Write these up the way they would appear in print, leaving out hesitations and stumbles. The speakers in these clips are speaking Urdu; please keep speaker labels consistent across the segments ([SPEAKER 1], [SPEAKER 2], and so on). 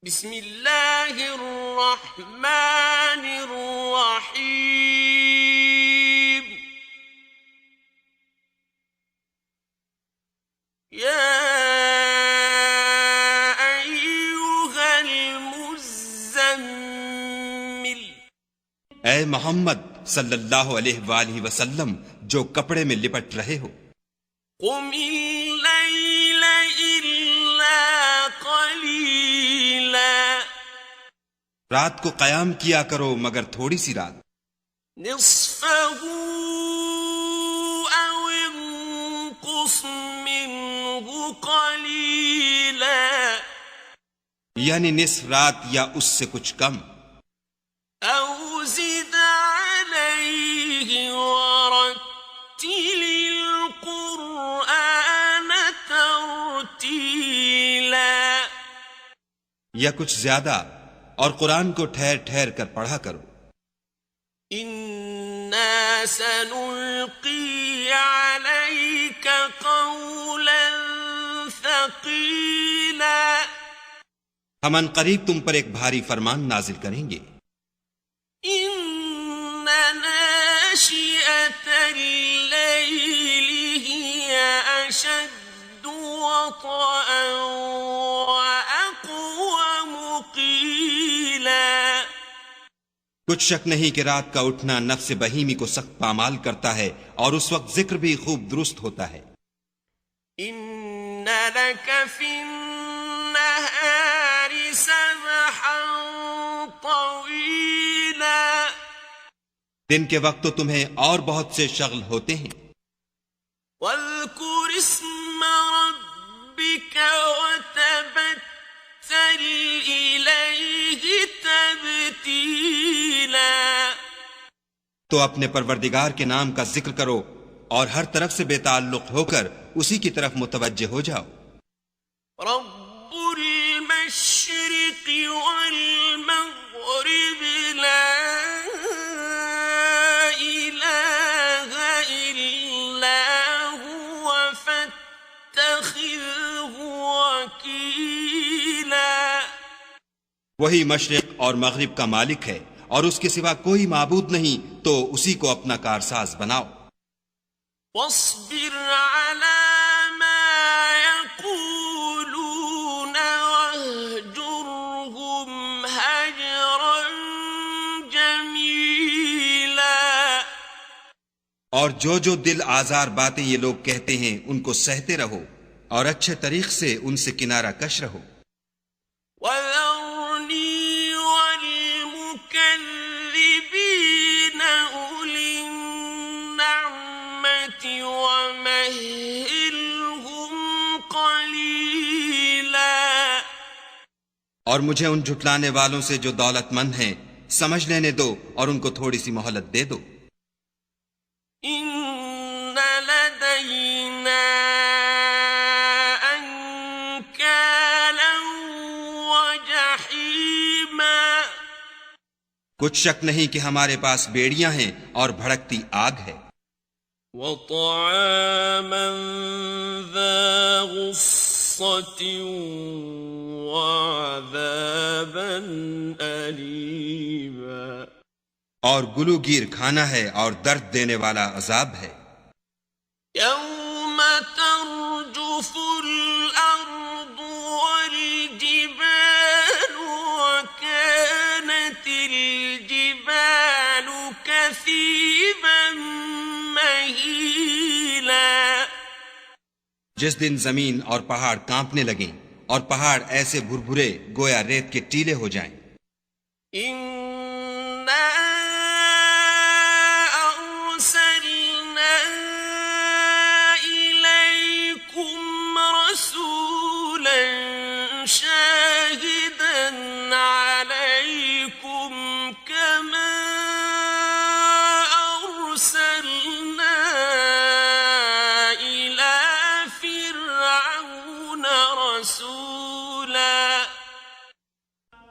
[SPEAKER 1] بسم اللہ الرحمن الرحیم یا ایھا المزمل،
[SPEAKER 2] اے محمد صلی اللہ علیہ وآلہ وسلم جو کپڑے میں لپٹ رہے ہو،
[SPEAKER 1] قم اللیل الا قلیلا،
[SPEAKER 2] رات کو قیام کیا کرو مگر تھوڑی سی رات،
[SPEAKER 1] نصفہ او انقص منہ قلیلا،
[SPEAKER 2] یعنی نصف رات یا اس سے کچھ کم،
[SPEAKER 1] او زد علیہ ورتل القرآن ترتیلا،
[SPEAKER 2] یا کچھ زیادہ، اور قرآن کو ٹھہر ٹھہر کر پڑھا کرو،
[SPEAKER 1] انا سنلقی علیک قولا ثقیلا،
[SPEAKER 2] ہم ان قریب تم پر ایک بھاری فرمان نازل کریں گے،
[SPEAKER 1] ان ناشئة اللیل ہی اشد وطئا واقوم قیلا،
[SPEAKER 2] کچھ شک نہیں کہ رات کا اٹھنا نفس بہیمی کو سخت پامال کرتا ہے اور اس وقت ذکر بھی خوب درست ہوتا ہے،
[SPEAKER 1] ان لک فی النہار سبحا طویلا،
[SPEAKER 2] دن کے وقت تو تمہیں اور بہت سے شغل ہوتے ہیں،
[SPEAKER 1] واذکر اسم ربک وتبتل الیہ تبتیلا،
[SPEAKER 2] تو اپنے پروردگار کے نام کا ذکر کرو اور ہر طرف سے بے تعلق ہو کر اسی کی طرف متوجہ ہو جاؤ،
[SPEAKER 1] رب المشرق والمغرب لا الہ الا هو فاتخذہ وکیلا،
[SPEAKER 2] وہی مشرق اور مغرب کا مالک ہے اور اس کے سوا کوئی معبود نہیں، تو اسی کو اپنا کارساز بناؤ،
[SPEAKER 1] واصبر على ما يقولون واهجرهم هجرا جميلا،
[SPEAKER 2] اور جو دل آزار باتیں یہ لوگ کہتے ہیں ان کو سہتے رہو اور اچھے طریق سے ان سے کنارہ کش رہو،
[SPEAKER 1] وذرني والمكذبين أولي النعمة ومهلهم قليلا،
[SPEAKER 2] اور مجھے ان جھٹلانے والوں سے جو دولت مند ہیں سمجھ لینے دو اور ان کو تھوڑی سی مہلت دے دو،
[SPEAKER 1] إن لدينا أنكالا وجحيما،
[SPEAKER 2] کچھ شک نہیں کہ ہمارے پاس بیڑیاں ہیں اور بھڑکتی آگ ہے،
[SPEAKER 1] وطعاما ذا غصة وعذابا أليما،
[SPEAKER 2] اور گلو گیر کھانا ہے اور درد دینے والا عذاب ہے،
[SPEAKER 1] يوم ترجف الأرض والجبال وكانت الجبال كثيبا مهيلا،
[SPEAKER 2] جس دن زمین اور پہاڑ کانپنے لگیں اور پہاڑ ایسے بھربھرے گویا ریت کے ٹیلے ہو جائیں،
[SPEAKER 1] إنا أرسلنا إليكم رسولا شاهدا عليكم كما أرسلنا إلى فرعون رسولا،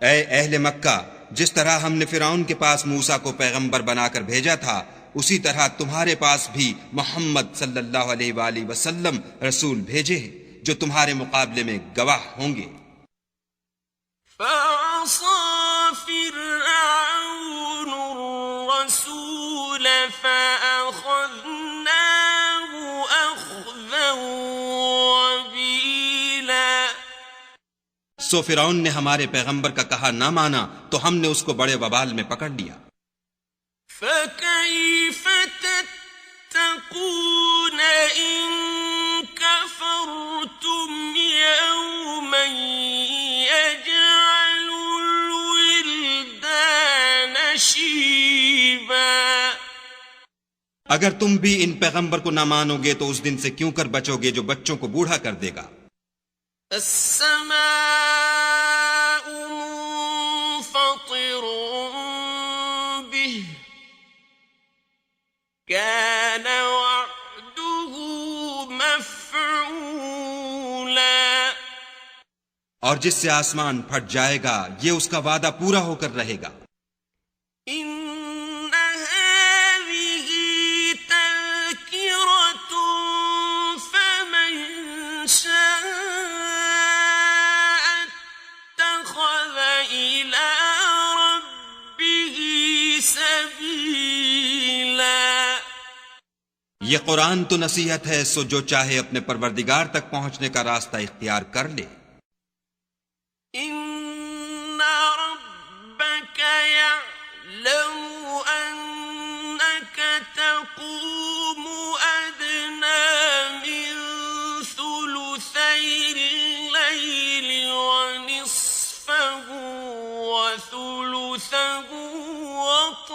[SPEAKER 2] اے اہل مکہ، جس طرح ہم نے فرعون کے پاس موسیٰ کو پیغمبر بنا کر بھیجا تھا، اسی طرح تمہارے پاس بھی محمد صلی اللہ علیہ وآلہ وسلم رسول بھیجے ہیں جو تمہارے مقابلے میں گواہ ہوں گے۔
[SPEAKER 1] فعصى فرعون الرسول فأخذناه أخذا وبيلا.
[SPEAKER 2] سو فرعون نے ہمارے پیغمبر کا کہا نہ مانا تو ہم نے اس کو بڑے وبال میں پکڑ لیا.
[SPEAKER 1] فكيف تتقون إن كفرتم يوما يجعل الولدان شيبا.
[SPEAKER 2] اگر تم بھی ان پیغمبر کو نہ مانو گے تو اس دن سے کیوں کر بچو گے جو بچوں کو بوڑھا کر دے گا.
[SPEAKER 1] السماء منفطر به كان وعده مفعولا.
[SPEAKER 2] اور جس سے آسمان پھٹ جائے گا یہ اس کا وعدہ پورا ہو کر رہے گا.
[SPEAKER 1] إن هذه تذكرة فمن شاء اتخذ إلى ربه سبيلا.
[SPEAKER 2] یہ قرآن تو نصیحت ہے، سو جو چاہے اپنے پروردگار تک پہنچنے کا راستہ اختیار کر لے.
[SPEAKER 1] إن ربك يعلم أنك تقوم أدنى من ثلثي الليل ونصفه وثلثه وطائفة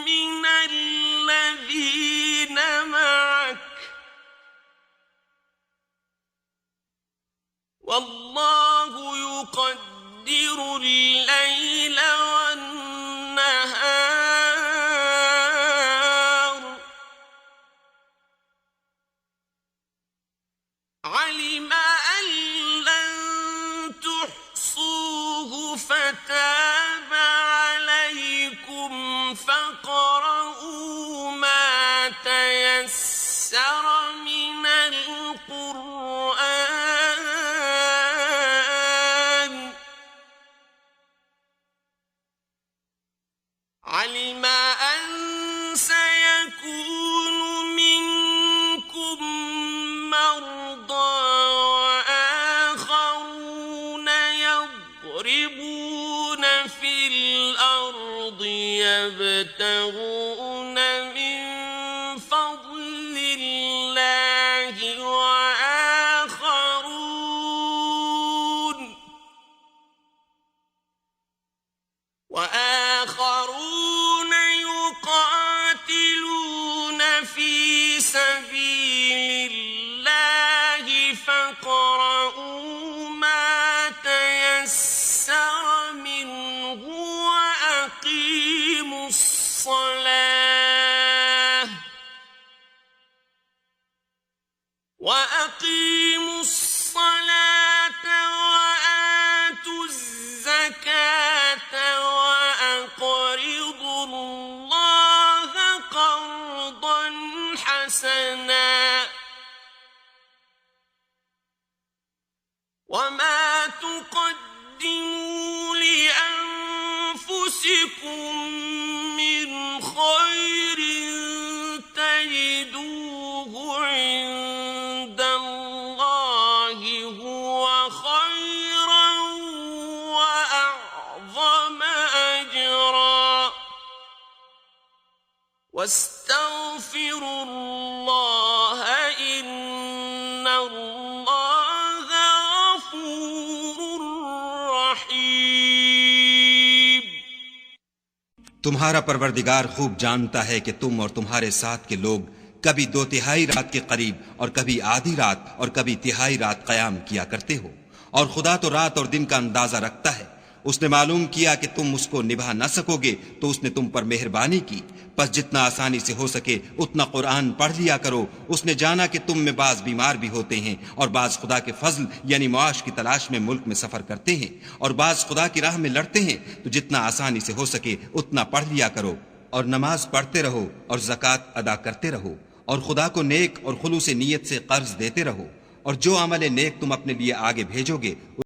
[SPEAKER 1] من الذين معك والله يقدر الليل والنهار. علم أن لن تحصوه فتاب عليكم فاقرؤوا ما تيسر من القرآن. علم أن سيكون منكم مرضى وآخرون يضربون في الأرض يبتغون من فضل الله وآخرون يقاتلون في سبيل الله فاقرؤوا ما تيسر منه وأقيموا الصلاة وآتوا الزكاة وأقرضوا الله قرضا حسنا. وما تقدموا لأنفسكم من خير تجدوه عند الله هو خيرا وأعظم أجرا. واستغفروا الله إن الله غفور رحيم.
[SPEAKER 2] تمہارا پروردگار خوب جانتا ہے کہ تم اور تمہارے ساتھ کے لوگ کبھی 2/3 رات کے قریب اور کبھی آدھی رات اور کبھی تہائی رات قیام کیا کرتے ہو، اور خدا تو رات اور دن کا اندازہ رکھتا ہے. اس نے معلوم کیا کہ تم اس کو نبھا نہ سکو گے تو اس نے تم پر مہربانی کی، پس جتنا آسانی سے ہو سکے اتنا قرآن پڑھ لیا کرو. اس نے جانا کہ تم میں بعض بیمار بھی ہوتے ہیں اور بعض خدا کے فضل یعنی معاش کی تلاش میں ملک میں سفر کرتے ہیں اور بعض خدا کی راہ میں لڑتے ہیں، تو جتنا آسانی سے ہو سکے اتنا پڑھ لیا کرو اور نماز پڑھتے رہو اور زکوٰۃ ادا کرتے رہو اور خدا کو نیک اور خلوص نیت سے قرض دیتے رہو اور جو عمل نیک تم اپنے لیے آگے بھیجو گے